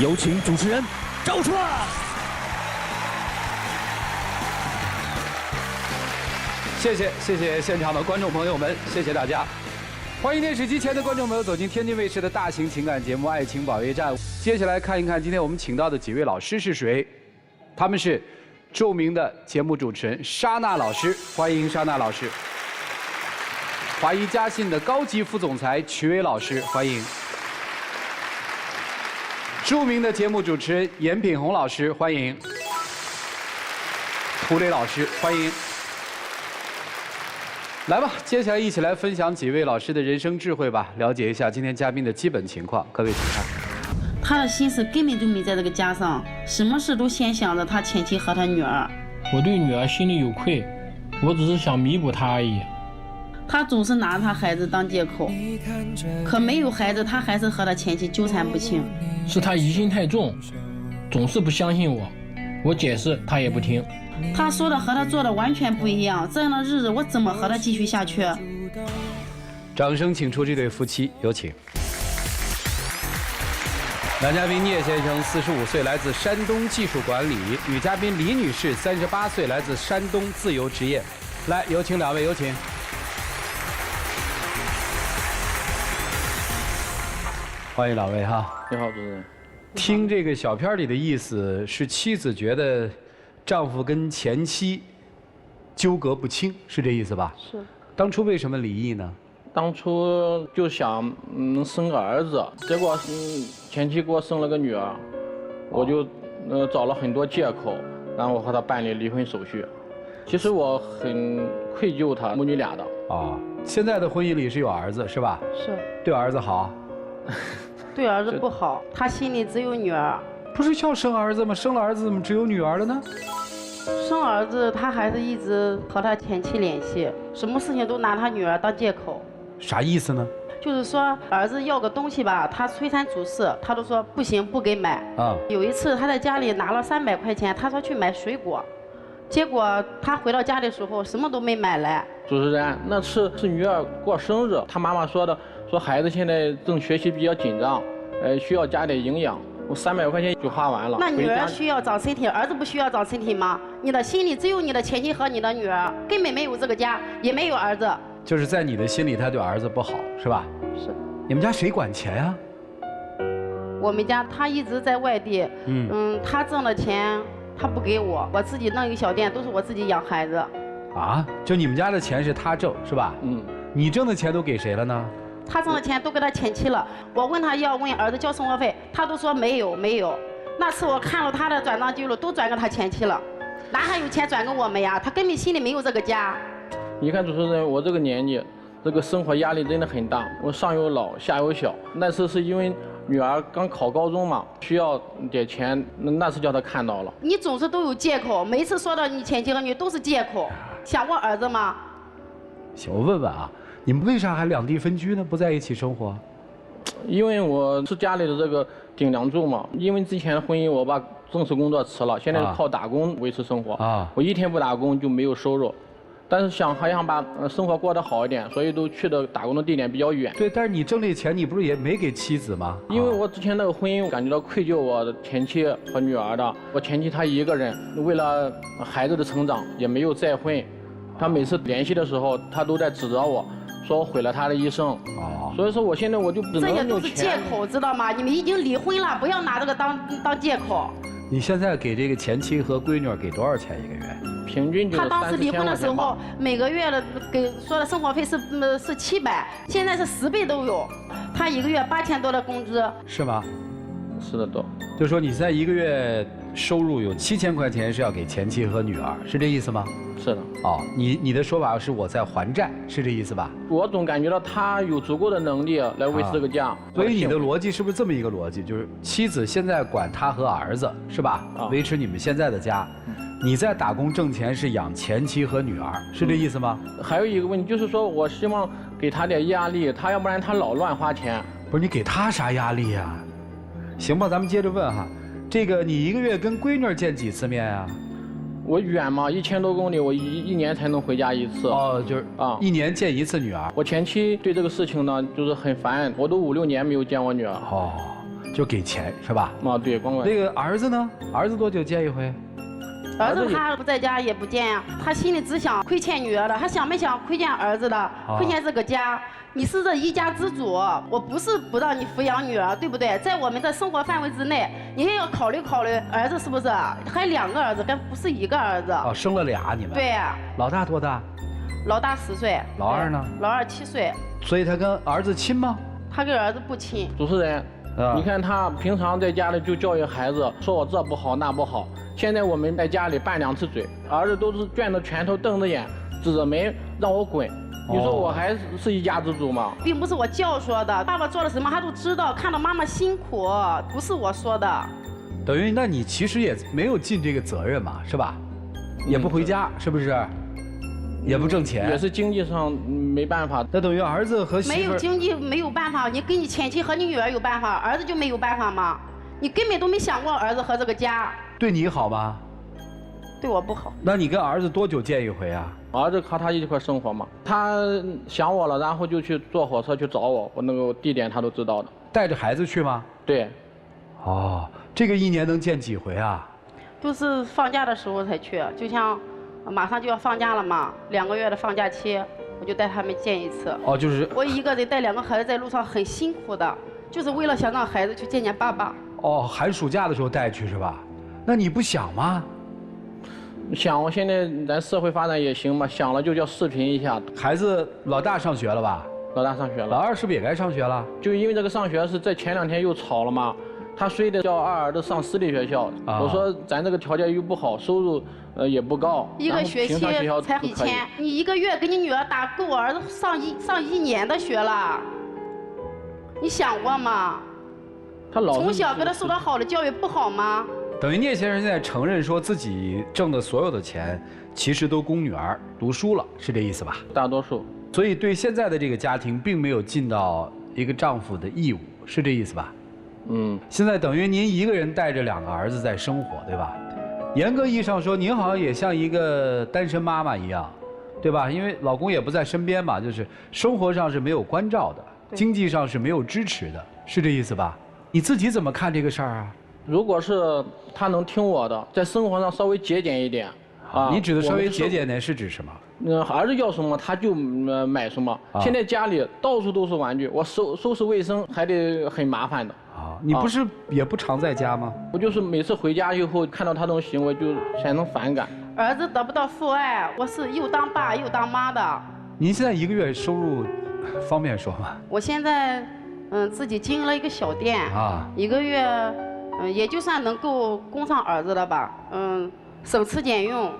有请主持人赵川。谢谢现场的观众朋友们，谢谢大家。欢迎电视机前的观众朋友走进天津卫视的大型情感节目《爱情保卫战》。接下来看一看今天我们请到的几位老师是谁？他们是著名的节目主持人莎娜老师，欢迎莎娜老师；华谊嘉信的高级副总裁曲伟老师，欢迎；著名的节目主持人严品宏老师，欢迎；涂磊老师，欢迎。来吧，接下来一起来分享几位老师的人生智慧吧，了解一下今天嘉宾的基本情况。各位请看，他的心思根本就没在这个家上，什么事都先想着他前妻和他女儿。我对女儿心里有愧，我只是想弥补她而已。他总是拿他孩子当借口，可没有孩子，他还是和他前妻纠缠不清。是他疑心太重，总是不相信我，我解释他也不听。他说的和他做的完全不一样，这样的日子我怎么和他继续下去？掌声请出这对夫妻，有请。男嘉宾聂先生45岁，来自山东技术管理；女嘉宾李女士38岁，来自山东自由职业。来，有请两位，有请。欢迎两位哈。你好，主持人。听这个小片里的意思是，妻子觉得丈夫跟前妻纠葛不清，是这意思吧？是。当初为什么离异呢？当初就想能生个儿子，结果前妻给我生了个女儿，我就找了很多借口，然后和她办理离婚手续。其实我很愧疚她母女俩的。啊，现在的婚姻里是有儿子是吧？是。对儿子好。对儿子不好，他心里只有女儿。不是要生儿子吗？生了儿子怎么只有女儿了呢？生儿子他还是一直和他前妻联系，什么事情都拿他女儿当借口。啥意思呢？就是说儿子要个东西吧，他催三阻四，他都说不行，不给买。啊。有一次他在家里拿了300块钱，他说去买水果，结果他回到家的时候什么都没买来。主持人，那次是女儿过生日，他妈妈说的，说孩子现在正学习比较紧张，需要加点营养。我300块钱就花完了。那女儿需要长身体，儿子不需要长身体吗？你的心里只有你的前妻和你的女儿，根本没有这个家，也没有儿子。就是在你的心里，他对儿子不好，是吧？是。你们家谁管钱呀？我们家他一直在外地，他挣的钱他不给我，我自己弄一个小店，都是我自己养孩子。啊？就你们家的钱是他挣，是吧？你挣的钱都给谁了呢？他挣的钱都给他前妻了。我问他要问儿子交生活费，他都说没有没有。那次我看了他的转账记录，都转给他前妻了，哪还有钱转给我们呀？他根本心里没有这个家。你看主持人，我这个年纪，这个生活压力真的很大，我上有老下有小。那次是因为女儿刚考高中嘛，需要点钱，那次叫她看到了。你总是都有借口，每次说到你前妻和女都是借口。想过儿子吗？行，我问问啊，你们为啥还两地分居呢？不在一起生活？因为我是家里的这个顶梁柱嘛。因为之前的婚姻，我把正式工作辞了，现在是靠打工维持生活。我一天不打工就没有收入。但是还想把生活过得好一点，所以都去的打工的地点比较远。对，但是你挣这钱，你不是也没给妻子吗？因为我之前那个婚姻，感觉到愧疚我的前妻和女儿的。我前妻她一个人，为了孩子的成长，也没有再婚。她每次联系的时候，她都在指责我，说我毁了她的一生。所以说我现在我就只能用钱。这些都是借口，知道吗？你们已经离婚了，不要拿这个当借口。你现在给这个前妻和闺女给多少钱一个月？平均就是3000块钱吧。他当时离婚的时候，每个月的给说的生活费是700，现在是10倍都有。他一个月8000多的工资。是吗？是的，都。就说你现在一个月收入有7000块钱是要给前妻和女儿，是这意思吗？是的。哦，你的说法是我在还债，是这意思吧？我总感觉到他有足够的能力来维持这个家。所以你的逻辑是不是这么一个逻辑？就是妻子现在管他和儿子，是吧？维持你们现在的家。你在打工挣钱是养前妻和女儿，是这意思吗？还有一个问题就是说，我希望给他点压力，他要不然他老乱花钱。不是你给他啥压力呀？行吧，咱们接着问哈，这个你一个月跟闺女见几次面啊？我远嘛，1000多公里，我一年才能回家一次。哦，就是1年见一次女儿。我前妻对这个事情呢，就是很烦，我都5、6年没有见我女儿。就给钱是吧？啊，对，光管。那个儿子呢？儿子多久见一回？儿子他不在家也不见呀，他心里只想亏欠女儿的，他想没想亏欠儿子的，亏欠这个家？你是这一家之主，我不是不让你抚养女儿，对不对？在我们的生活范围之内，你也要考虑考虑儿子是不是？还2个儿子，还不是1个儿子。哦，生了俩你们？对呀。老大多大？老大10岁。老二呢？老二7岁。所以他跟儿子亲吗？他跟儿子不亲。主持人，你看他平常在家里就教育孩子，说我这不好那不好。现在我们在家里拌2次嘴，儿子都是攥着拳头瞪着眼，指着门让我滚。你说我还是一家之主吗？并不是我教唆的，爸爸做了什么他都知道，看到妈妈辛苦，不是我说的。等于那你其实也没有尽这个责任嘛，是吧？也不回家，是不是？也不挣钱，也是经济上没办法。那等于儿子和媳妇没有经济没有办法，你跟你前妻和你女儿有办法，儿子就没有办法吗？你根本都没想过儿子和这个家。对你好吗？对我不好。那你跟儿子多久见一回啊？儿子和他一块生活嘛，他想我了，然后就去坐火车去找我，我那个地点他都知道的。带着孩子去吗？对。哦，这个1年能见几回啊？都是放假的时候才去，就像马上就要放假了嘛，2个月的放假期，我就带他们见一次。哦，就是我一个人带2个孩子在路上很辛苦的，就是为了想让孩子去见见爸爸。哦，寒暑假的时候带去是吧？那你不想吗？想，我现在咱社会发展也行嘛，想了就叫视频一下。孩子老大上学了吧？老大上学了。老二是不是也该上学了？就因为这个上学是在前2天又吵了嘛，他睡的叫二儿子上私立学校，我说咱这个条件又不好，收入也不高，一个学期才1000，你1个月给你女儿打够儿子上一年的学了，你想过吗？他老从小给他受到好的教育不好吗？等于聂先生现在承认说自己挣的所有的钱，其实都供女儿读书了，是这意思吧？大多数。所以对现在的这个家庭，并没有尽到一个丈夫的义务，是这意思吧？现在等于您一个人带着2个儿子在生活，对吧？严格意义上说，您好像也像一个单身妈妈一样，对吧？因为老公也不在身边嘛，就是生活上是没有关照的，经济上是没有支持的，是这意思吧？你自己怎么看这个事儿啊？如果是他能听我的，在生活上稍微节俭一点，你指的稍微节俭点是指什么？儿子要什么他就买什么。现在家里到处都是玩具，我收拾卫生还得很麻烦的。你不是也不常在家吗？我就是每次回家以后看到他这种行为就产生反感。儿子得不到父爱，我是又当爸又当妈的。您现在1个月收入方便说吗？我现在自己经营了一个小店，1个月也就算能够供上儿子了吧，省吃俭用。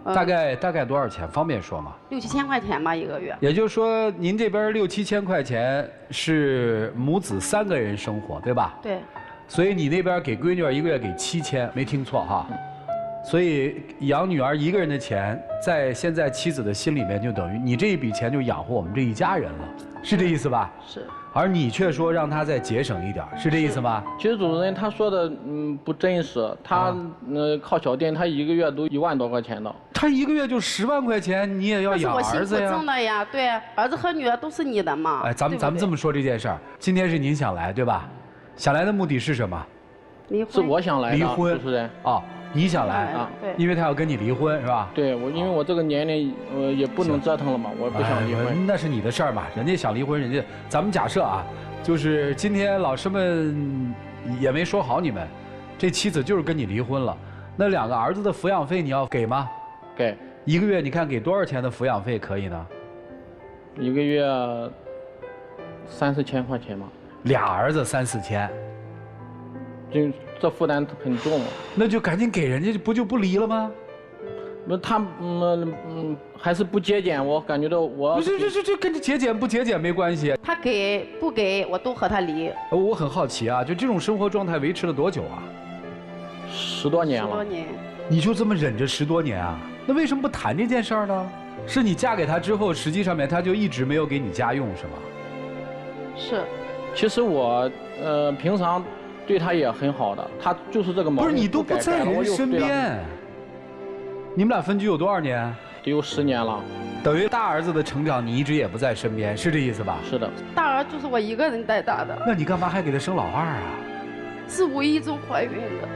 大概多少钱？方便说吗？6、7千块钱吧，1个月。也就是说，您这边6、7千块钱是母子3个人生活，对吧？对。所以你那边给闺女1个月给7000，没听错哈。所以养女儿1个人的钱，在现在妻子的心里面，就等于你这一笔钱就养活我们这一家人了，是这意思吧？是。而你却说让他再节省一点，是这意思吗？其实主持人他说的不真实，他靠小店，他1个月都1万多块钱的。他1个月就10万块钱，你也要养儿子呀？那是我辛苦挣的呀，对，儿子和女儿都是你的嘛。哎，咱们这么说这件事儿，今天是您想来对吧？想来的目的是什么？离婚。是我想来的。离婚。主持人。你想来啊？对。因为他要跟你离婚是吧？对，因为我这个年龄也不能折腾了嘛，我不想离婚。那是你的事儿嘛，人家想离婚，咱们假设啊，就是今天老师们也没说好你们，这妻子就是跟你离婚了，那2个儿子的抚养费你要给吗？给。1个月你看给多少钱的抚养费可以呢？1个月3、4千块钱嘛。俩儿子3、4千，这负担很重。那就赶紧给人家，不就不离了吗？那他还是不节俭，我感觉到我不是这跟这节俭不节俭没关系。他给不给我都和他离。我很好奇啊，就这种生活状态维持了多久啊？10多年了。10多年。你就这么忍着10多年啊？那为什么不谈这件事儿呢？是你嫁给他之后，实际上面他就一直没有给你家用是吗？是。其实我平常对他也很好的，他就是这个毛病。不是你都不在人身边，你们俩分居有多少年？得有10年了。等于大儿子的成长你一直也不在身边，是这意思吧？是的。大儿就是我一个人带大的。那你干嘛还给他生老二啊？是无意中怀孕的。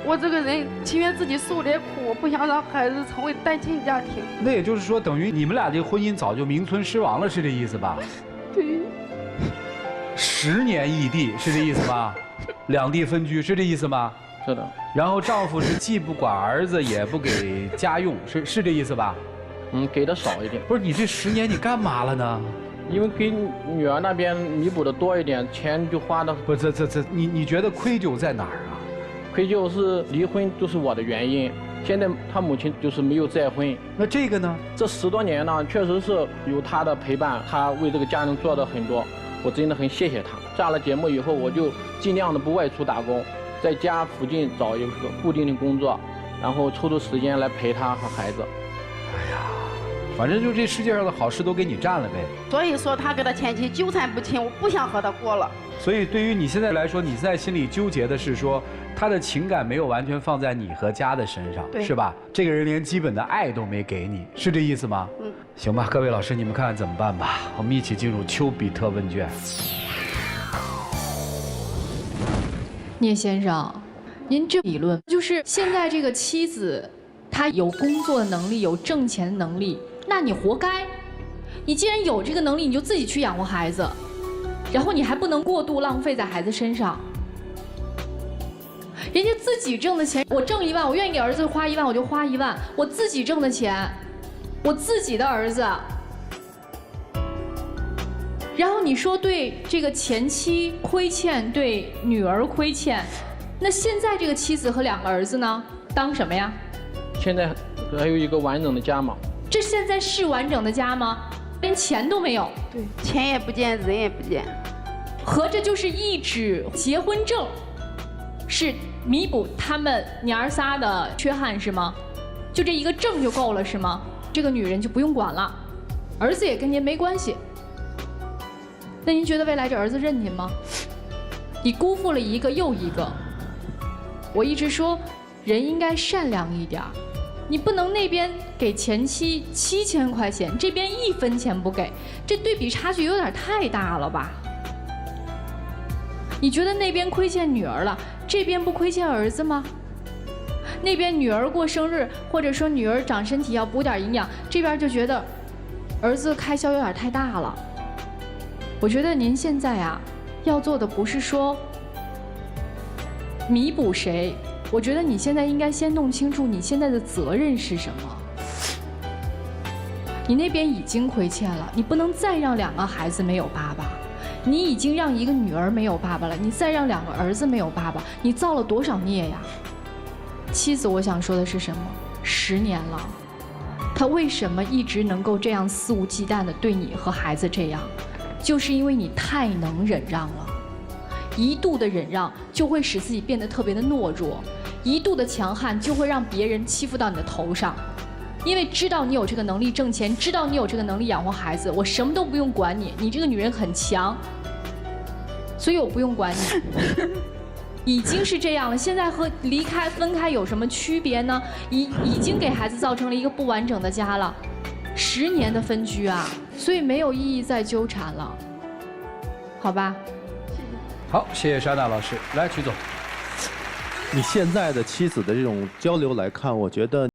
我这个人情愿自己受点苦，我不想让孩子成为单亲家庭。那也就是说，等于你们俩这个婚姻早就名存实亡了，是这意思吧？对。10年异地是这意思吗？两地分居是这意思吗？是的。然后丈夫是既不管儿子也不给家用，是这意思吧？给的少一点。不是你这10年你干嘛了呢？因为给女儿那边弥补的多一点，钱就花的。不，你觉得愧疚在哪儿啊？愧疚是离婚就是我的原因。现在他母亲就是没有再婚。那这个呢？这10多年呢，确实是有他的陪伴，他为这个家庭做的很多，我真的很谢谢他。下了节目以后，我就尽量的不外出打工，在家附近找一个固定的工作，然后抽出时间来陪他和孩子。哎呀，反正就这世界上的好事都给你占了呗。所以说他跟他前妻纠缠不清，我不想和他过了。所以对于你现在来说，你现在心里纠结的是说，他的情感没有完全放在你和家的身上，是吧？这个人连基本的爱都没给你，是这意思吗？行吧，各位老师，你们看看怎么办吧。我们一起进入丘比特问卷。聂先生，您这理论就是现在这个妻子，她有工作的能力，有挣钱的能力，那你活该。你既然有这个能力，你就自己去养活孩子，然后你还不能过度浪费在孩子身上。人家自己挣的钱，我挣1万，我愿意给儿子花1万，我就花1万。我自己挣的钱，我自己的儿子。然后你说对这个前妻亏欠，对女儿亏欠，那现在这个妻子和2个儿子呢，当什么呀？现在还有一个完整的家吗？这现在是完整的家吗？连钱都没有。对，钱也不见，人也不见。合着就是一纸结婚证，是弥补他们娘仨的缺憾是吗？就这一个证就够了是吗？这个女人就不用管了，儿子也跟您没关系。那您觉得未来这儿子认您吗？你辜负了一个又一个。我一直说，人应该善良一点，你不能那边给前妻7000块钱，这边1分钱不给，这对比差距有点太大了吧？你觉得那边亏欠女儿了，这边不亏欠儿子吗？那边女儿过生日，或者说女儿长身体要补点营养，这边就觉得儿子开销有点太大了。我觉得您现在啊，要做的不是说弥补谁，我觉得你现在应该先弄清楚你现在的责任是什么。你那边已经亏欠了，你不能再让2个孩子没有爸爸。你已经让一个女儿没有爸爸了，你再让2个儿子没有爸爸，你造了多少孽呀？妻子，我想说的是什么？10年了，她为什么一直能够这样肆无忌惮地对你和孩子这样？就是因为你太能忍让了。1度的忍让就会使自己变得特别的懦弱，1度的强悍就会让别人欺负到你的头上。因为知道你有这个能力挣钱，知道你有这个能力养活孩子，我什么都不用管你，你这个女人很强，所以我不用管你。已经是这样了，现在和离开分开有什么区别呢？已经给孩子造成了一个不完整的家了，10年的分居啊，所以没有意义再纠缠了，好吧？好，谢谢莎娜老师。来，曲总，你现在的妻子的这种交流来看，我觉得。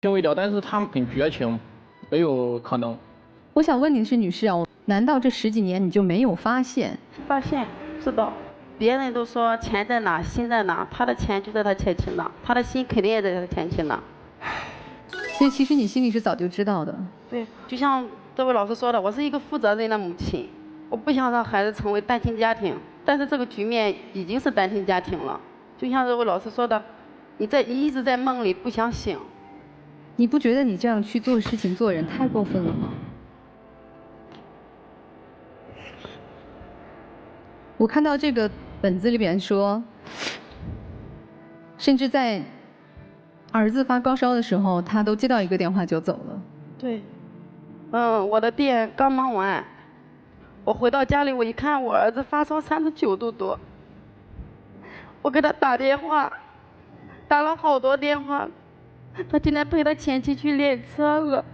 行为了，但是他们很绝情，没有可能。我想问你的是，女士啊，难道这10几年你就没有发现？发现，知道。别人都说钱在哪，心在哪，他的钱就在他前妻那，他的心肯定也在他前妻那。所以其实你心里是早就知道的。对，就像这位老师说的，我是一个负责任的母亲，我不想让孩子成为单亲家庭，但是这个局面已经是单亲家庭了。就像这位老师说的，你一直在梦里不想醒。你不觉得你这样去做事情做人太过分了吗？我看到这个本子里边说，甚至在儿子发高烧的时候，他都接到一个电话就走了。对，我的店刚忙完，我回到家里，我一看我儿子发烧39度多，我给他打电话，打了好多电话，他今天陪他前妻去练车了。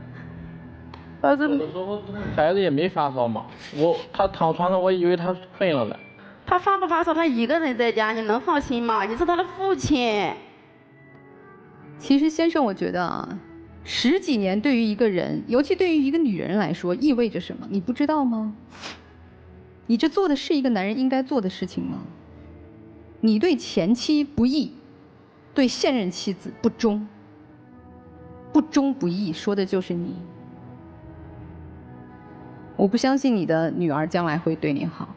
儿子，有的时候孩子也没发烧嘛，他躺床上，我以为他bệnh了呢。他发不发烧，他一个人在家，你能放心吗？你是他的父亲。其实先生，我觉得啊，10几年对于一个人，尤其对于一个女人来说，意味着什么？你不知道吗？你这做的是一个男人应该做的事情吗？你对前妻不义，对现任妻子不忠，不忠不义，说的就是你。我不相信你的女儿将来会对你好，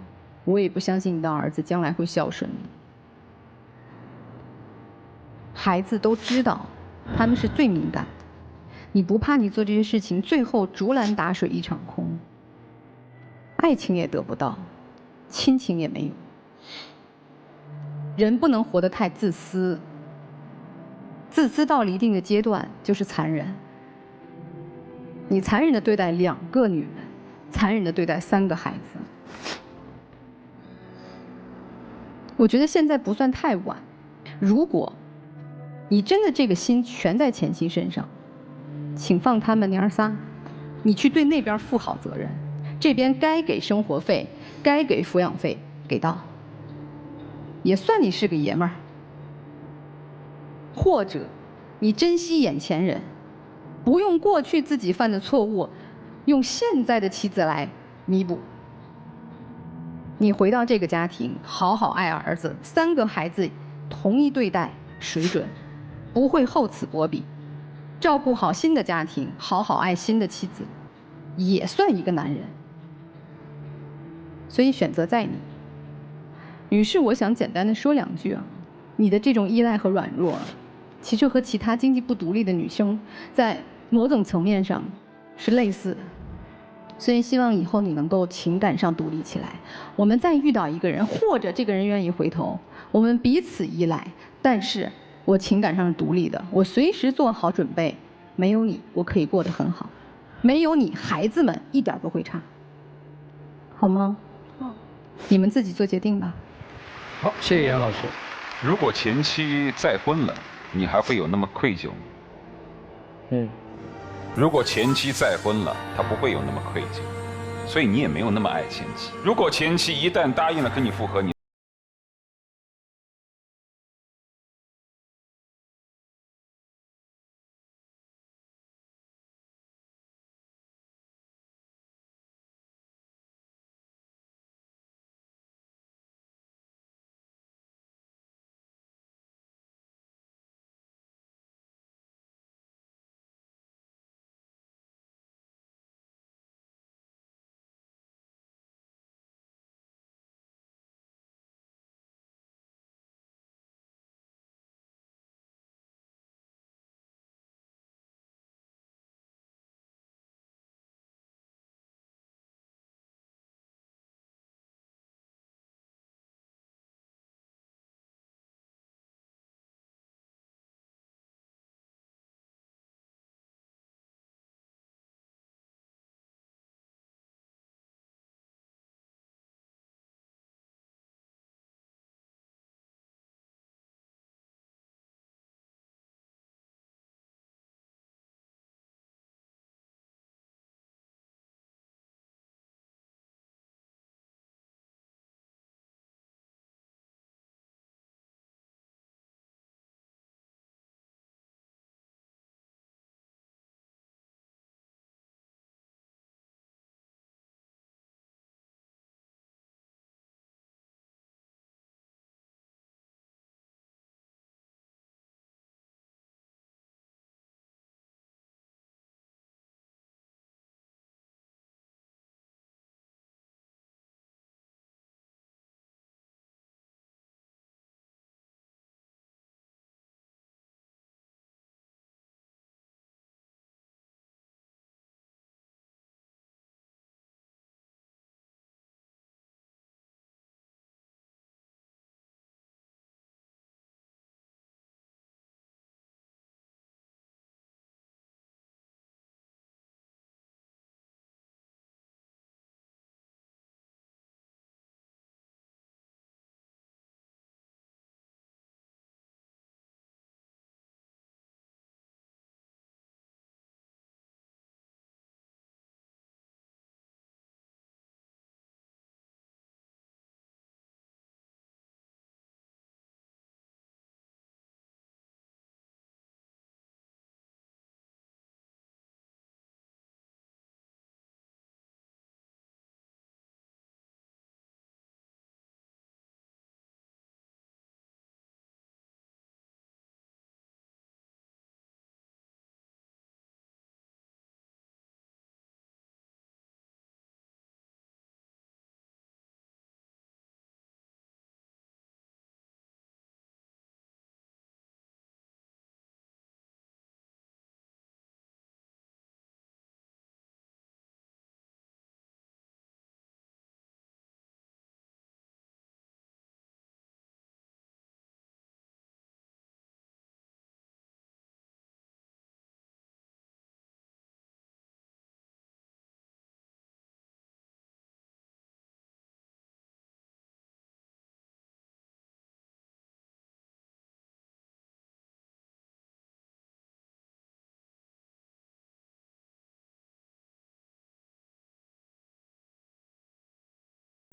我也不相信你的儿子将来会孝顺你。孩子都知道，他们是最敏感的。你不怕你做这些事情，最后竹篮打水一场空，爱情也得不到，亲情也没有。人不能活得太自私，自私到了一定的阶段就是残忍。你残忍地对待2个女人，残忍地对待3个孩子。我觉得现在不算太晚。如果你真的这个心全在前妻身上，请放他们娘仨，你去对那边负好责任，这边该给生活费、该给抚养费给到，也算你是个爷们儿。或者，你珍惜眼前人，不用过去自己犯的错误，用现在的妻子来弥补。你回到这个家庭，好好爱儿子，3个孩子同一对待水准，不会厚此薄彼。照顾好新的家庭，好好爱新的妻子，也算一个男人。所以选择在你。女士，我想简单的说2句啊，你的这种依赖和软弱，其实和其他经济不独立的女生在某种层面上是类似的。所以希望以后你能够情感上独立起来。我们再遇到一个人，或者这个人愿意回头，我们彼此依赖，但是我情感上是独立的，我随时做好准备。没有你，我可以过得很好；没有你，孩子们一点不会差，好吗？好，你们自己做决定吧。好，谢谢严老师。如果前妻再婚了，你还会有那么愧疚吗？如果前妻再婚了，他不会有那么愧疚，所以你也没有那么爱前妻。如果前妻一旦答应了跟你复合，你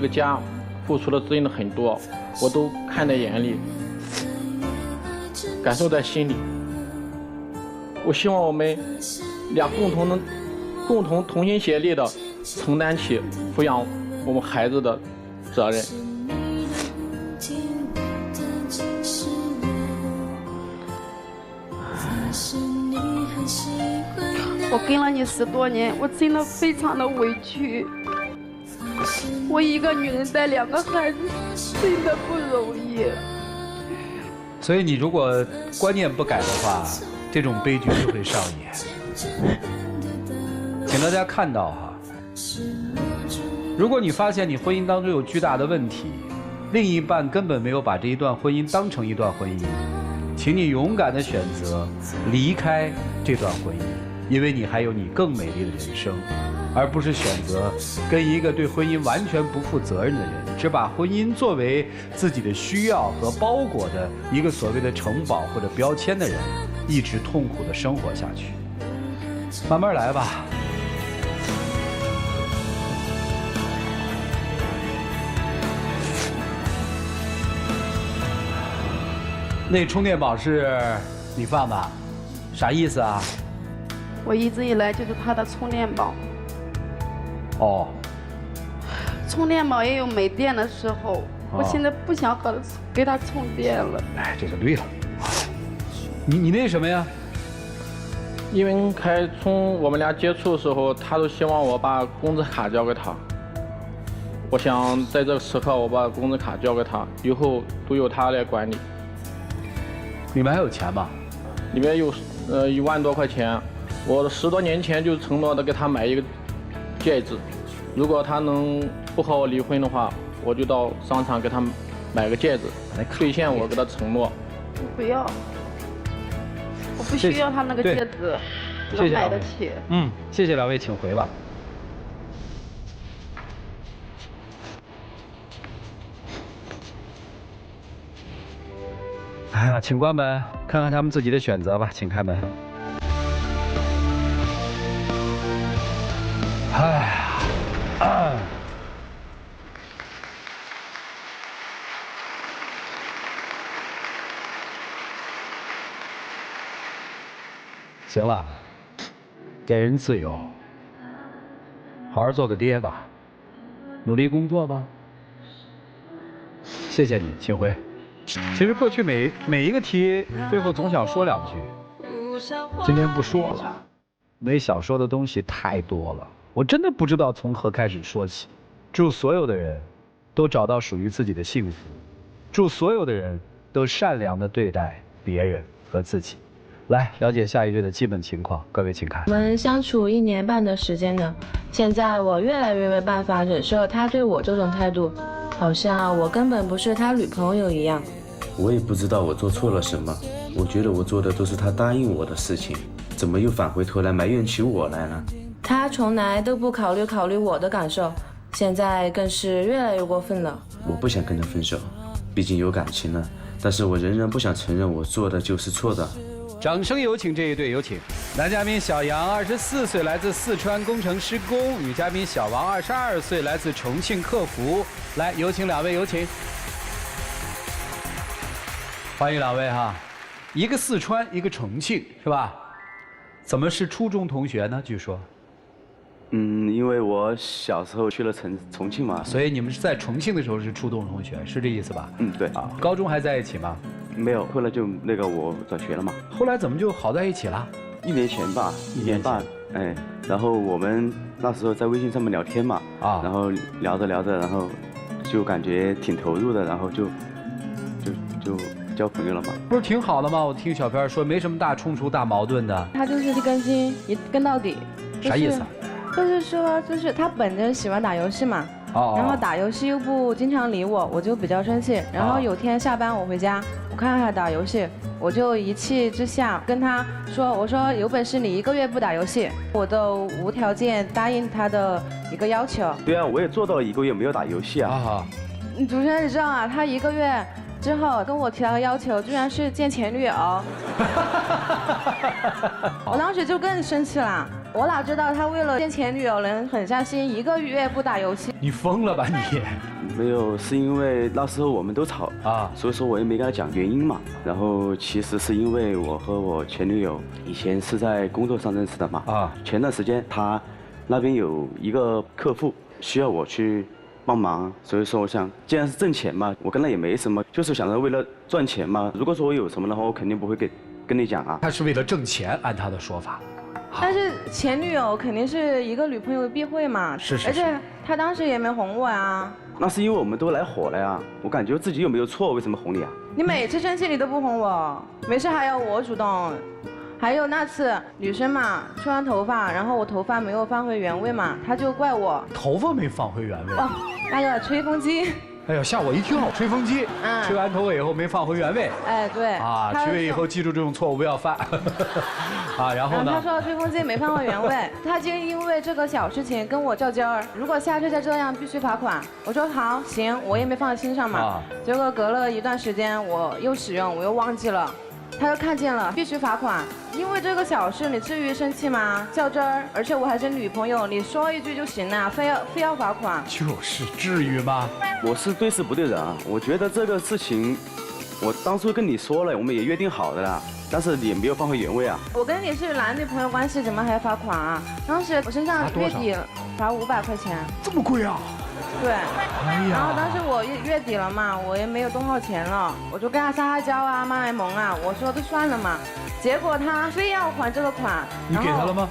这个家付出的真的很多，我都看在眼里，感受在心里。我希望我们俩共同同心协力的承担起抚养我们孩子的责任。我跟了你10多年，我真的非常的委屈。我一个女人带2个孩子，真的不容易。所以你如果观念不改的话，这种悲剧就会上演。请大家看到哈，如果你发现你婚姻当中有巨大的问题，另一半根本没有把这一段婚姻当成一段婚姻，请你勇敢的选择离开这段婚姻，因为你还有你更美丽的人生，而不是选择跟一个对婚姻完全不负责任的人，只把婚姻作为自己的需要和包裹的一个所谓的城堡或者标签的人，一直痛苦的生活下去。慢慢来吧。那充电宝是你放的，啥意思啊？我一直以来就是他的充电宝。哦。充电宝也有没电的时候，我现在不想给他充电了。哎，这就对了。你那什么呀？因为从我们俩接触的时候，他都希望我把工资卡交给他。我想在这个时刻，我把工资卡交给他，以后都由他来管理。里面还有钱吗？里面有1万多块钱。我10多年前就承诺的给他买一个戒指，如果他能不和我离婚的话，我就到商场给他买个戒指，兑现我给他承诺。不要，我不需要他那个戒指，我买得起。谢谢两位，请回吧。哎呀，请关门，看看他们自己的选择吧，请开门。哎呀，行了，给人自由，好好做个爹吧，努力工作吧。谢谢你，请回。其实过去每一个题最后总想说2句，今天不说了，没想说的东西太多了，我真的不知道从何开始说起。祝所有的人都找到属于自己的幸福，祝所有的人都善良地对待别人和自己。来了解下一对的基本情况，各位请看。我们相处1年半的时间了，现在我越来越没办法忍受他对我这种态度，好像我根本不是他女朋友一样。我也不知道我做错了什么，我觉得我做的都是他答应我的事情，怎么又返回头来埋怨起我来了？他从来都不考虑我的感受，现在更是越来越过分了。我不想跟他分手，毕竟有感情了，但是我仍然不想承认我做的就是错的。掌声有请这一对，有请男嘉宾小杨，24岁，来自四川工程施工；女嘉宾小王，22岁，来自重庆客服。来，有请2位，有请。欢迎2位哈，一个四川，一个重庆，是吧？怎么是初中同学呢？据说。因为我小时候去了重庆嘛，所以你们是在重庆的时候是初中同学，是这意思吧？对。啊，高中还在一起吗？没有，后来就我转学了嘛。后来怎么就好在一起了？1年前吧，1年半。哎，然后我们那时候在微信上面聊天嘛，然后聊着聊着，然后就感觉挺投入的，然后就交朋友了嘛。不是挺好的吗？我听小片说没什么大冲突、大矛盾的。他就是一根筋，一跟到底。啥意思？就是说，他本着喜欢打游戏嘛，然后打游戏又不经常理我，我就比较生气。然后有天下班我回家，我看他打游戏，我就一气之下跟他说：“我说有本事你1个月不打游戏，我都无条件答应他的一个要求。”对啊，我也做到了1个月没有打游戏啊。主持人你知道啊，他1个月之后跟我提了个要求，居然是见前女友。我当时就更生气了。我哪知道他为了见前女友能狠下心1个月不打游戏？你疯了吧你？没有，是因为那时候我们都吵啊，所以说我也没跟他讲原因嘛。然后其实是因为我和我前女友以前是在工作上认识的嘛。啊，前段时间他那边有一个客户需要我去帮忙，所以说我想，既然是挣钱嘛，我跟他也没什么，就是想着为了赚钱嘛。如果说我有什么的话，我肯定不会跟你讲啊。他是为了挣钱，按他的说法。但是前女友肯定是一个女朋友的避讳嘛，是。而且他当时也没哄我啊。那是因为我们都来火了呀，我感觉自己又没有错，为什么哄你啊？你每次生气你都不哄我，没事还要我主动。还有那次女生嘛，吹完头发，然后我头发没有放回原位嘛，她就怪我头发没放回原位。哦，那个吹风机。哎呦，吓我一跳！吹风机，吹完头发以后没放回原位。哎，对。啊，学会以后记住这种错误不要犯。啊，然后呢？他说吹风机没放回原位，他就因为这个小事情跟我较劲儿。如果下次再这样，必须罚款。我说好，行，我也没放在心上嘛。结果隔了一段时间，我又使用，我又忘记了。他又看见了，必须罚款。因为这个小事，你至于生气吗？较真儿，而且我还是女朋友，你说一句就行了，非要罚款。就是至于吗？我是对事不对人啊！我觉得这个事情，我当初跟你说了，我们也约定好的啦，但是你没有放回原位啊。我跟你是男女朋友关系，怎么还要罚款啊？当时我身上月底罚500块钱。这么贵啊？对，然后当时我月底了嘛，我也没有多少钱了，我就跟他撒娇啊、卖卖萌啊，我说就算了嘛，结果他非要还这个款，你给他了吗？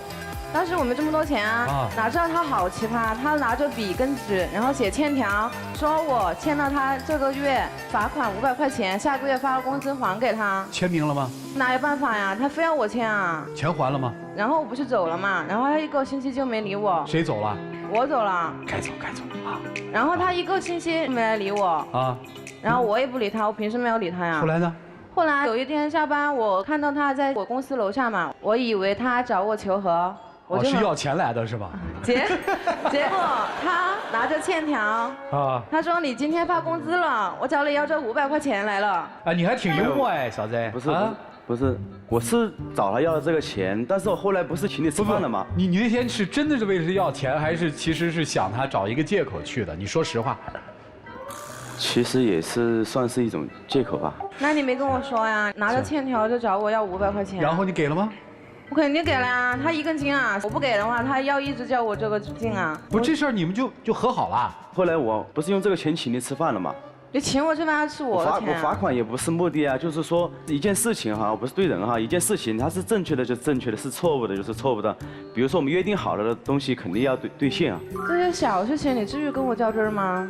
当时我没这么多钱啊，哪知道他好奇葩，他拿着笔跟纸，然后写欠条，说我欠了他这个月罚款500块钱，下个月发了工资还给他。签名了吗？哪有办法呀，他非要我签啊。钱还了吗？然后我不是走了嘛，然后他1个星期就没理我。谁走了？我走了。该走啊。然后他1个星期没来理我啊，然后我也不理他，我凭什么要理他呀？后来呢？后来有一天下班，我看到他在我公司楼下嘛，我以为他找我求和，我是要钱来的是吧？结果他拿着欠条啊，他说你今天发工资了，我找你要这500块钱来了。啊，你还挺幽默哎，小子。不是，我是找他要了这个钱，但是我后来不是请你吃饭了吗？你那天是真的是为了要钱，还是其实是想他找一个借口去的？你说实话。其实也是算是一种借口吧。那你没跟我说呀？拿着欠条就找我要500块钱。然后你给了吗？我肯定给了呀，他1根筋啊！我不给的话，他要一直叫我这个劲啊。不，这事儿你们就和好了。后来我不是用这个钱请你吃饭了吗？你请我吃饭是我的钱。我罚款也不是目的啊，就是说一件事情哈，不是对人哈，一件事情它是正确的就是正确的，是错误的就是错误的。比如说我们约定好了的东西，肯定要兑现啊。这些小事情你至于跟我较真儿吗？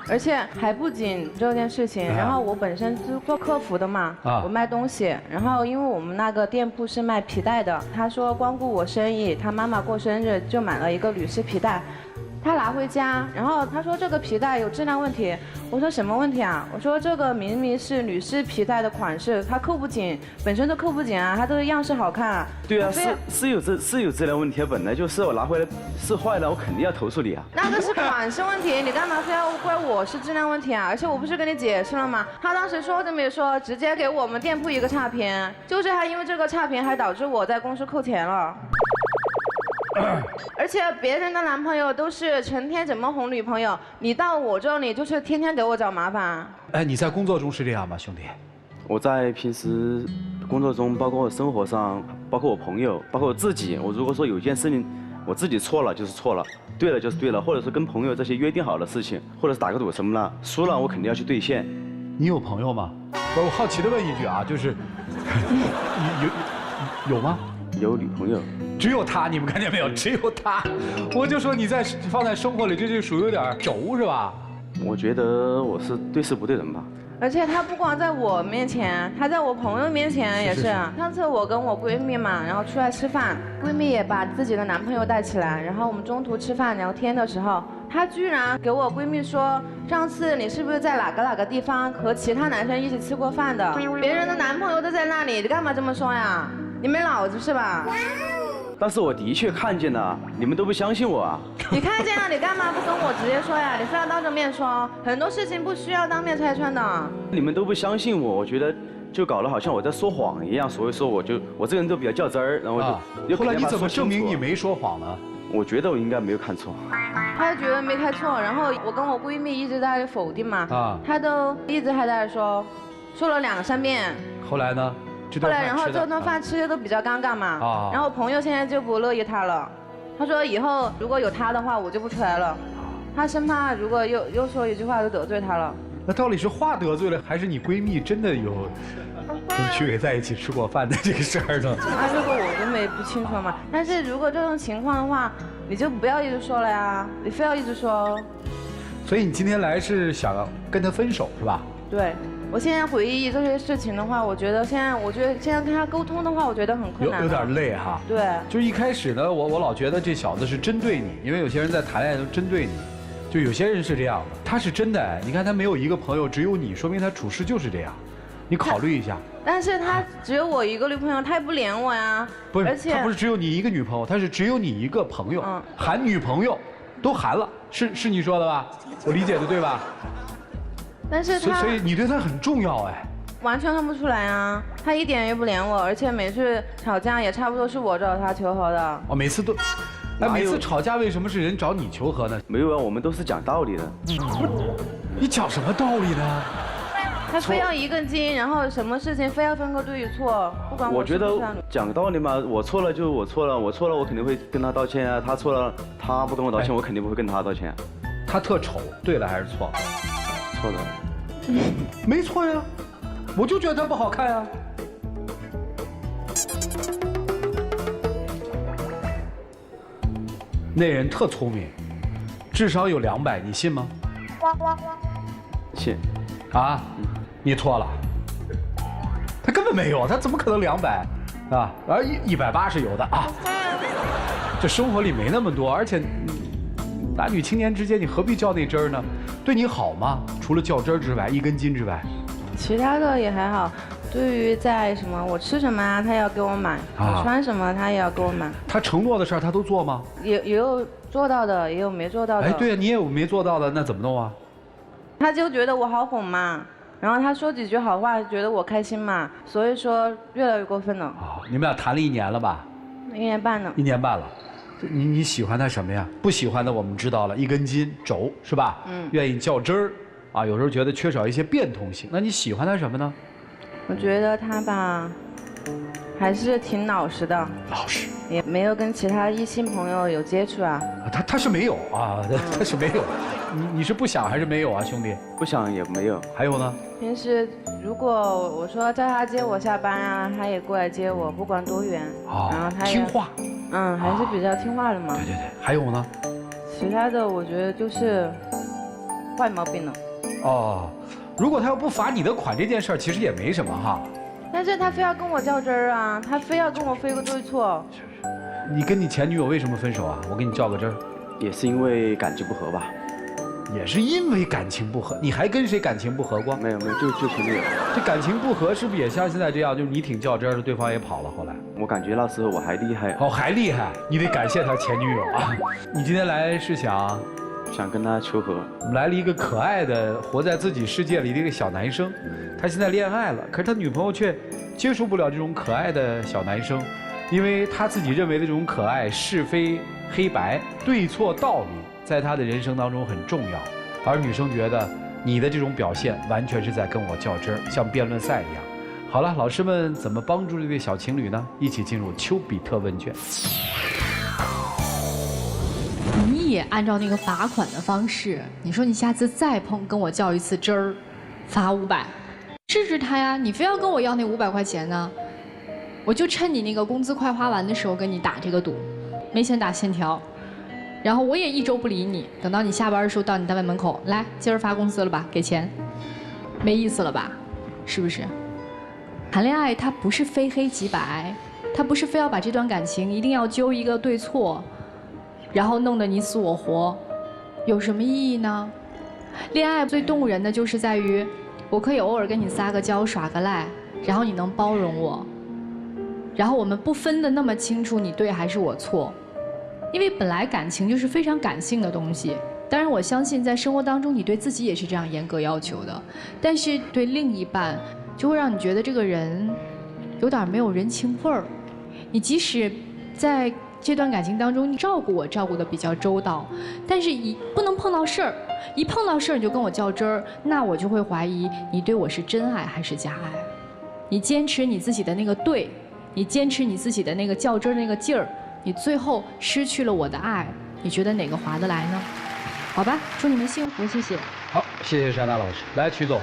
而且还不仅这件事情，然后我本身是做客服的嘛，我卖东西，然后因为我们那个店铺是卖皮带的，他说光顾我生意，他妈妈过生日就买了一个女士皮带。他拿回家，然后他说这个皮带有质量问题，我说什么问题啊？我说这个明明是女士皮带的款式，它扣不紧，本身就扣不紧啊，它这个样式好看啊。对啊，是有质量问题，本来就是我拿回来是坏了，我肯定要投诉你啊。那个是款式问题，你干嘛非要怪我是质量问题啊？而且我不是跟你解释了吗？他当时说都没说，直接给我们店铺一个差评，就是他因为这个差评还导致我在公司扣钱了。而且别人的男朋友都是成天怎么哄女朋友，你到我这里就是天天给我找麻烦。哎，你在工作中是这样吗，兄弟？我在平时工作中，包括我生活上，包括我朋友，包括我自己，我如果说有件事情我自己错了就是错了，对了就是对了，或者是跟朋友这些约定好的事情，或者是打个赌什么了，输了我肯定要去兑现。你有朋友吗？我好奇的问一句啊，就是有吗？有女朋友。只有他，你们看见没有？只有他，我就说你放在生活里，这就属于有点轴是吧？我觉得我是对事不对人吧。而且他不光在我面前，他在我朋友面前也是。上次我跟我闺蜜嘛，然后出来吃饭，闺蜜也把自己的男朋友带起来，然后我们中途吃饭聊天的时候，她居然给我闺蜜说，上次你是不是在哪个地方和其他男生一起吃过饭的？别人的男朋友都在那里，你干嘛这么说呀？你没脑子是吧？但是我的确看见了，你们都不相信我啊。你看见了，你干嘛不跟我直接说呀？你非要当着面说，很多事情不需要当面拆穿的。你们都不相信我，我觉得就搞得好像我在说谎一样，所以说我这个人都比较较真儿，然后就。后来你怎么证明你没说谎呢？我觉得我应该没有看错。他觉得没看错，然后我跟我闺蜜一直在否定嘛，她都一直还在说了2、3遍。后来呢？后来然后这顿饭吃的都比较尴尬嘛，然后朋友现在就不乐意他了，他说以后如果有他的话我就不出来了，他生怕如果又说一句话就得罪他了。那到底是话得罪了，还是你闺蜜真的有跟曲伟在一起吃过饭的这个事儿呢？这个我都不清楚嘛。但是如果这种情况的话，你就不要一直说了呀，你非要一直说。所以你今天来是想跟他分手是吧？对。我现在回忆这些事情的话，我觉得现在跟他沟通的话，我觉得很困难，有点累哈。对，就是一开始呢，我老觉得这小子是针对你，因为有些人在谈恋爱都针对你，就有些人是这样的，他是真的，你看他没有一个朋友，只有你，说明他处事就是这样，你考虑一下。但是他只有我一个女朋友，他也不连我呀。不是，他不是只有你一个女朋友，他是只有你一个朋友，含女朋友都含了，是你说的吧？我理解的对吧？但是所以你对他很重要哎，完全看不出来啊，他一点也不连我，而且每次吵架也差不多是我找他求和的。每次都，每次吵架为什么是人找你求和呢？没有啊，我们都是讲道理的。你讲什么道理呢？他非要一根筋，然后什么事情非要分个对与错，不管我觉得讲道理嘛，我错了就我错了，我肯定会跟他道歉啊，他错了他不跟我道歉，我肯定不会跟他道歉。他特丑，对了还是错？错的，没错呀，我就觉得他不好看呀。那人特聪明，智商有200，你信吗？信。啊，你错了，他根本没有，他怎么可能200啊？而180是有的啊。这生活里没那么多，而且男女青年之间，你何必较那真儿呢？对你好吗？除了较真儿之外，一根筋之外，其他的也还好。对于在什么我吃什么啊，他也要给我买；我穿什么，他也要给我买。他承诺的事儿，他都做吗？也有做到的，也有没做到的。对呀，你也有没做到的，那怎么弄啊？他就觉得我好哄嘛，然后他说几句好话，觉得我开心嘛，所以说越来越过分了。你们俩谈了1年了吧？1年半了。1年半了。你喜欢他什么呀？不喜欢的我们知道了，一根筋轴是吧？愿意较真儿有时候觉得缺少一些变通性。那你喜欢他什么呢？我觉得他吧，还是挺老实的。老实。也没有跟其他异性朋友有接触啊。他是没有啊，他是没有。你是不想还是没有啊，兄弟？不想也没有。还有呢？平时如果我说叫他接我下班啊，他也过来接我，不管多远。然后他也听话。还是比较听话的嘛。对。还有呢？其他的我觉得就是坏毛病了。如果他要不罚你的款这件事儿，其实也没什么哈。但是他非要跟我较真儿啊，他非要跟我分个对错。你跟你前女友为什么分手啊？我给你较个真儿。也是因为感情不合吧。也是因为感情不合，你还跟谁感情不合过？没有，就前女友。这感情不合是不是也像现在这样？就是你挺较真的，对方也跑了。后来我感觉那时候我还厉害。还厉害！你得感谢他前女友啊！你今天来是想跟他求和。我们来了一个可爱的活在自己世界里的一个小男生，他现在恋爱了，可是他女朋友却接受不了这种可爱的小男生，因为他自己认为的这种可爱是非黑白、对错道理。在他的人生当中很重要，而女生觉得你的这种表现完全是在跟我较真儿，像辩论赛一样。好了，老师们怎么帮助这对小情侣呢？一起进入丘比特问卷。你也按照那个罚款的方式，你说你下次再碰跟我较一次真儿，罚500，治治他呀！你非要跟我要那500块钱呢？我就趁你那个工资快花完的时候跟你打这个赌，没钱打欠条。然后我也1周不理你，等到你下班的时候到你单位门口来，今儿发工资了吧，给钱，没意思了吧，是不是？谈恋爱它不是非黑即白，它不是非要把这段感情一定要揪一个对错，然后弄得你死我活，有什么意义呢？恋爱最动人的就是在于，我可以偶尔跟你撒个娇耍个赖，然后你能包容我，然后我们不分得那么清楚你对还是我错，因为本来感情就是非常感性的东西。当然，我相信在生活当中你对自己也是这样严格要求的，但是对另一半就会让你觉得这个人有点没有人情味儿。你即使在这段感情当中，你照顾我照顾得比较周到，但是不能碰到事儿，一碰到事儿你就跟我较真儿，那我就会怀疑你对我是真爱还是假爱。你坚持你自己的那个对，你坚持你自己的那个较真儿的那个劲儿，你最后失去了我的爱，你觉得哪个划得来呢？好吧，祝你们幸福，谢谢。好，谢谢山大老师。来，曲总，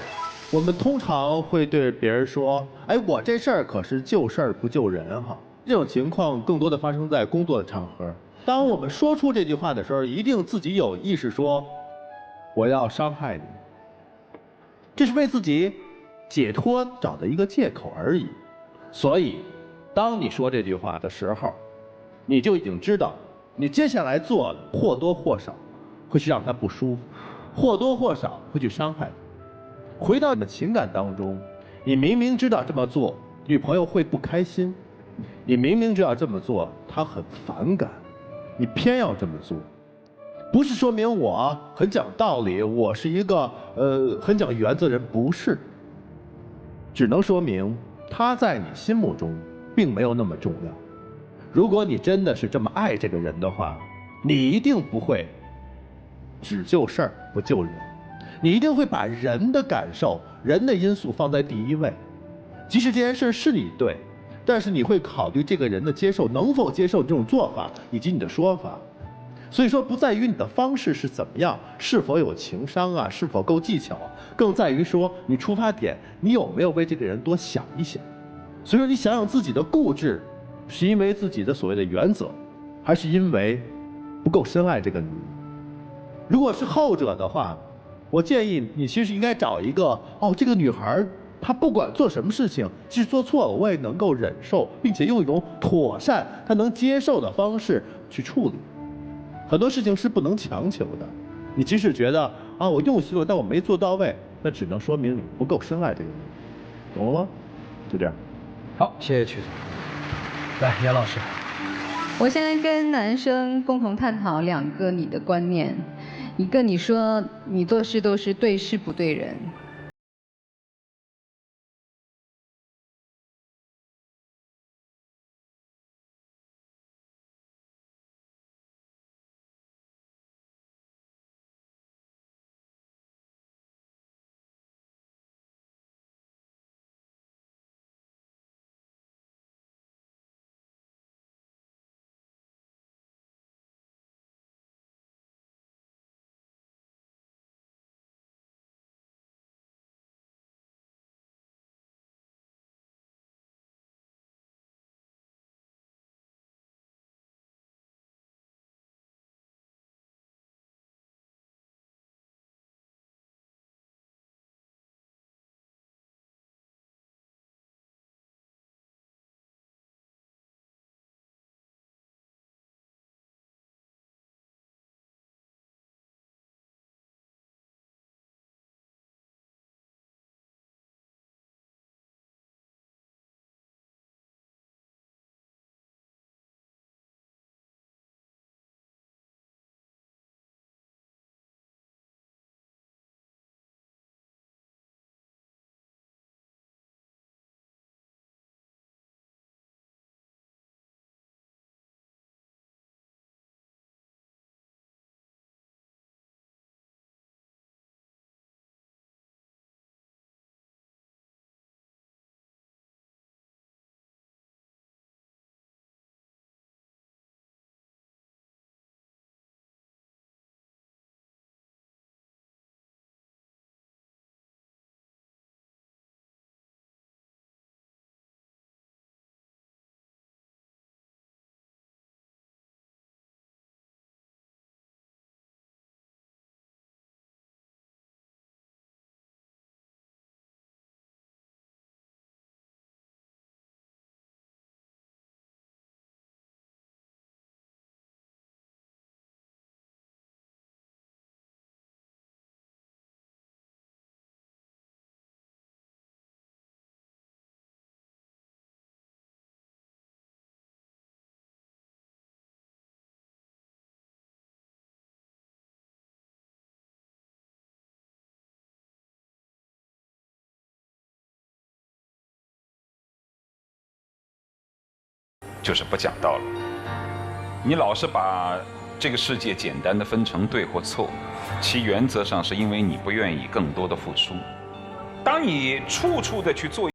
我们通常会对别人说：“哎，我这事儿可是救事儿不救人哈。”这种情况更多的发生在工作的场合。当我们说出这句话的时候，一定自己有意识说：“我要伤害你。”这是为自己解脱找的一个借口而已。所以，当你说这句话的时候，你就已经知道，你接下来做的或多或少会去让他不舒服，或多或少会去伤害他。回到你的情感当中，你明明知道这么做女朋友会不开心，你明明知道这么做她很反感，你偏要这么做，不是说明我很讲道理，我是一个很讲原则的人，不是，只能说明他在你心目中并没有那么重要。如果你真的是这么爱这个人的话，你一定不会只救事儿不救人，你一定会把人的感受、人的因素放在第一位。即使这件事是你对，但是你会考虑这个人的接受，能否接受这种做法以及你的说法。所以说，不在于你的方式是怎么样，是否有情商啊，是否够技巧啊，更在于说你出发点，你有没有为这个人多想一想。所以说，你想想自己的固执，是因为自己的所谓的原则，还是因为不够深爱这个女人？如果是后者的话，我建议你其实应该找一个这个女孩她不管做什么事情，即使做错了，我也能够忍受，并且用一种妥善她能接受的方式去处理。很多事情是不能强求的，你即使觉得我用心了，但我没做到位，那只能说明你不够深爱这个人，懂了吗？就这样。好，谢谢曲总。来，严老师。我现在跟男生共同探讨2个你的观念，一个你说你做事都是对事不对人。就是不讲道理。你老是把这个世界简单的分成对或错，其原则上是因为你不愿意更多的付出。当你处处的去做。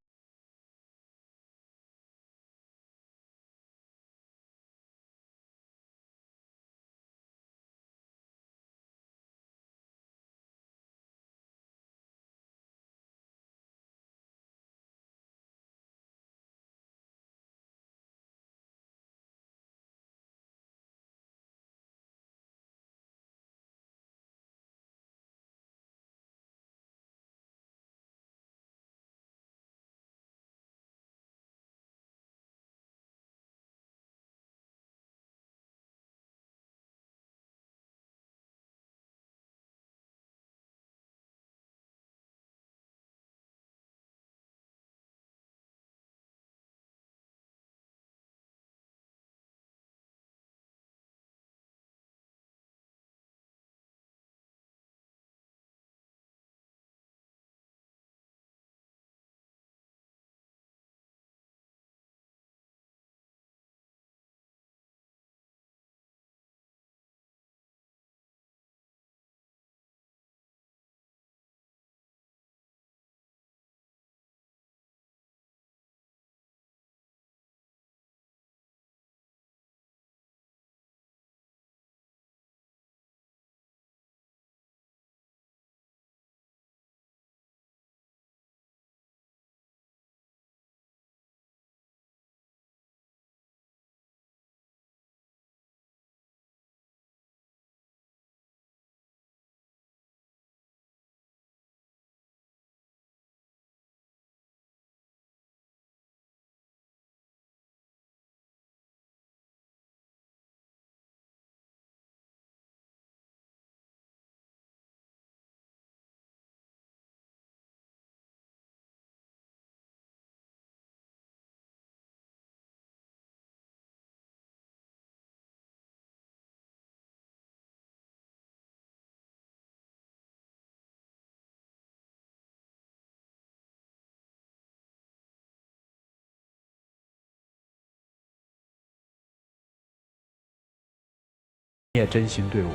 你也真心对我，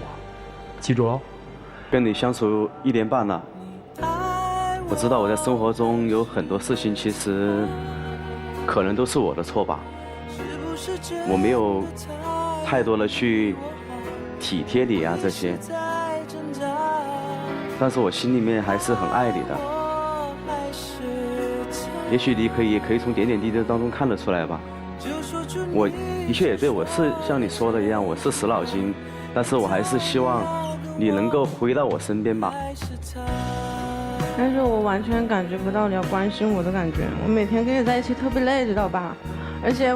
记住喽。跟你相处1年半了，我知道我在生活中有很多事情，其实可能都是我的错吧。我没有太多的去体贴你啊这些，但是我心里面还是很爱你的。也许你可以从点点滴滴当中看得出来吧。我的确也对，我是像你说的一样，我是死脑筋，但是我还是希望你能够回到我身边吧。但是我完全感觉不到你要关心我的感觉，我每天跟你在一起特别累，知道吧？而且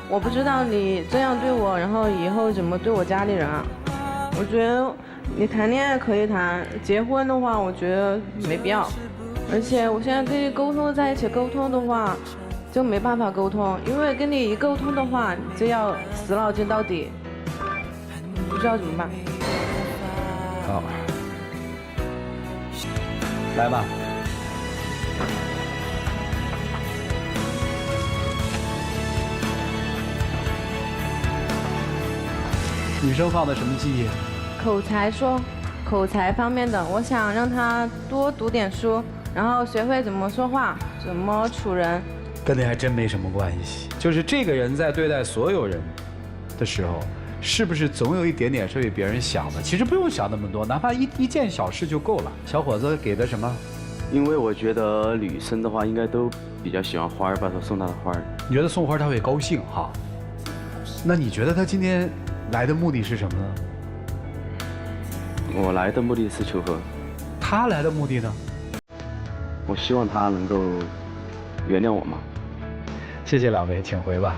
我不知道你这样对我，然后以后怎么对我家里人啊？我觉得你谈恋爱可以谈，结婚的话我觉得没必要。而且我现在跟你在一起沟通的话，就没办法沟通，因为跟你一沟通的话，你就要死脑筋到底，不知道怎么办。好，来吧。女生放的什么记忆？口才方面的，我想让他多读点书，然后学会怎么说话，怎么处人。跟你还真没什么关系，就是这个人在对待所有人的时候，是不是总有一点点是为别人想的？其实不用想那么多，哪怕一件小事就够了。小伙子给的什么？因为我觉得女生的话应该都比较喜欢花儿吧，都送她的花儿。你觉得送花她会高兴哈？那你觉得她今天来的目的是什么呢？我来的目的是求和。她来的目的呢？我希望她能够原谅我嘛。谢谢两位，请回吧。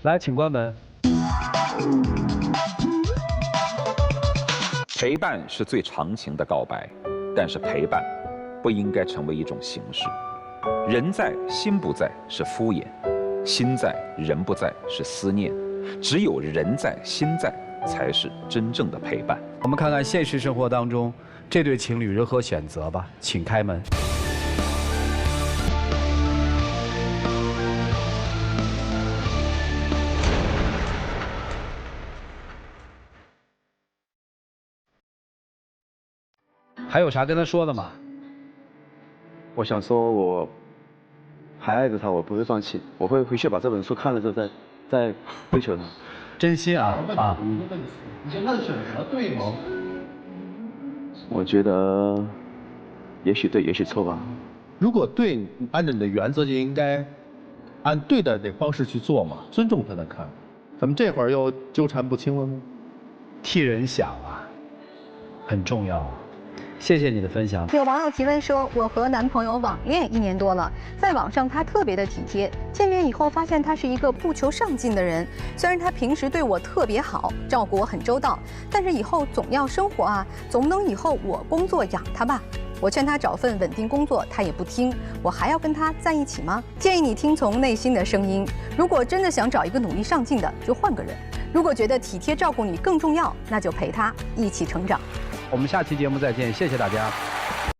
来，请关门。陪伴是最长情的告白，但是陪伴不应该成为一种形式。人在心不在是敷衍，心在人不在是思念。只有人在心在，才是真正的陪伴。我们看看现实生活当中，这对情侣如何选择吧，请开门。还有啥跟他说的吗？我想说，我还爱着他，我不会放弃，我会回去把这本书看了之后再追求他。真心啊啊！你觉得他的选择对吗？我觉得也许对，也许错吧。如果对，按照你的原则就应该按对的那方式去做嘛，尊重他的看法。怎么这会儿又纠缠不清了呢？替人想啊，很重要。谢谢你的分享。有网友提问说，我和男朋友网恋1年多了，在网上他特别的体贴，见面以后发现他是一个不求上进的人。虽然他平时对我特别好，照顾我很周到，但是以后总要生活啊，总不能以后我工作养他吧？我劝他找份稳定工作，他也不听，我还要跟他在一起吗？建议你听从内心的声音，如果真的想找一个努力上进的，就换个人；如果觉得体贴照顾你更重要，那就陪他一起成长。我们下期节目再见，谢谢大家。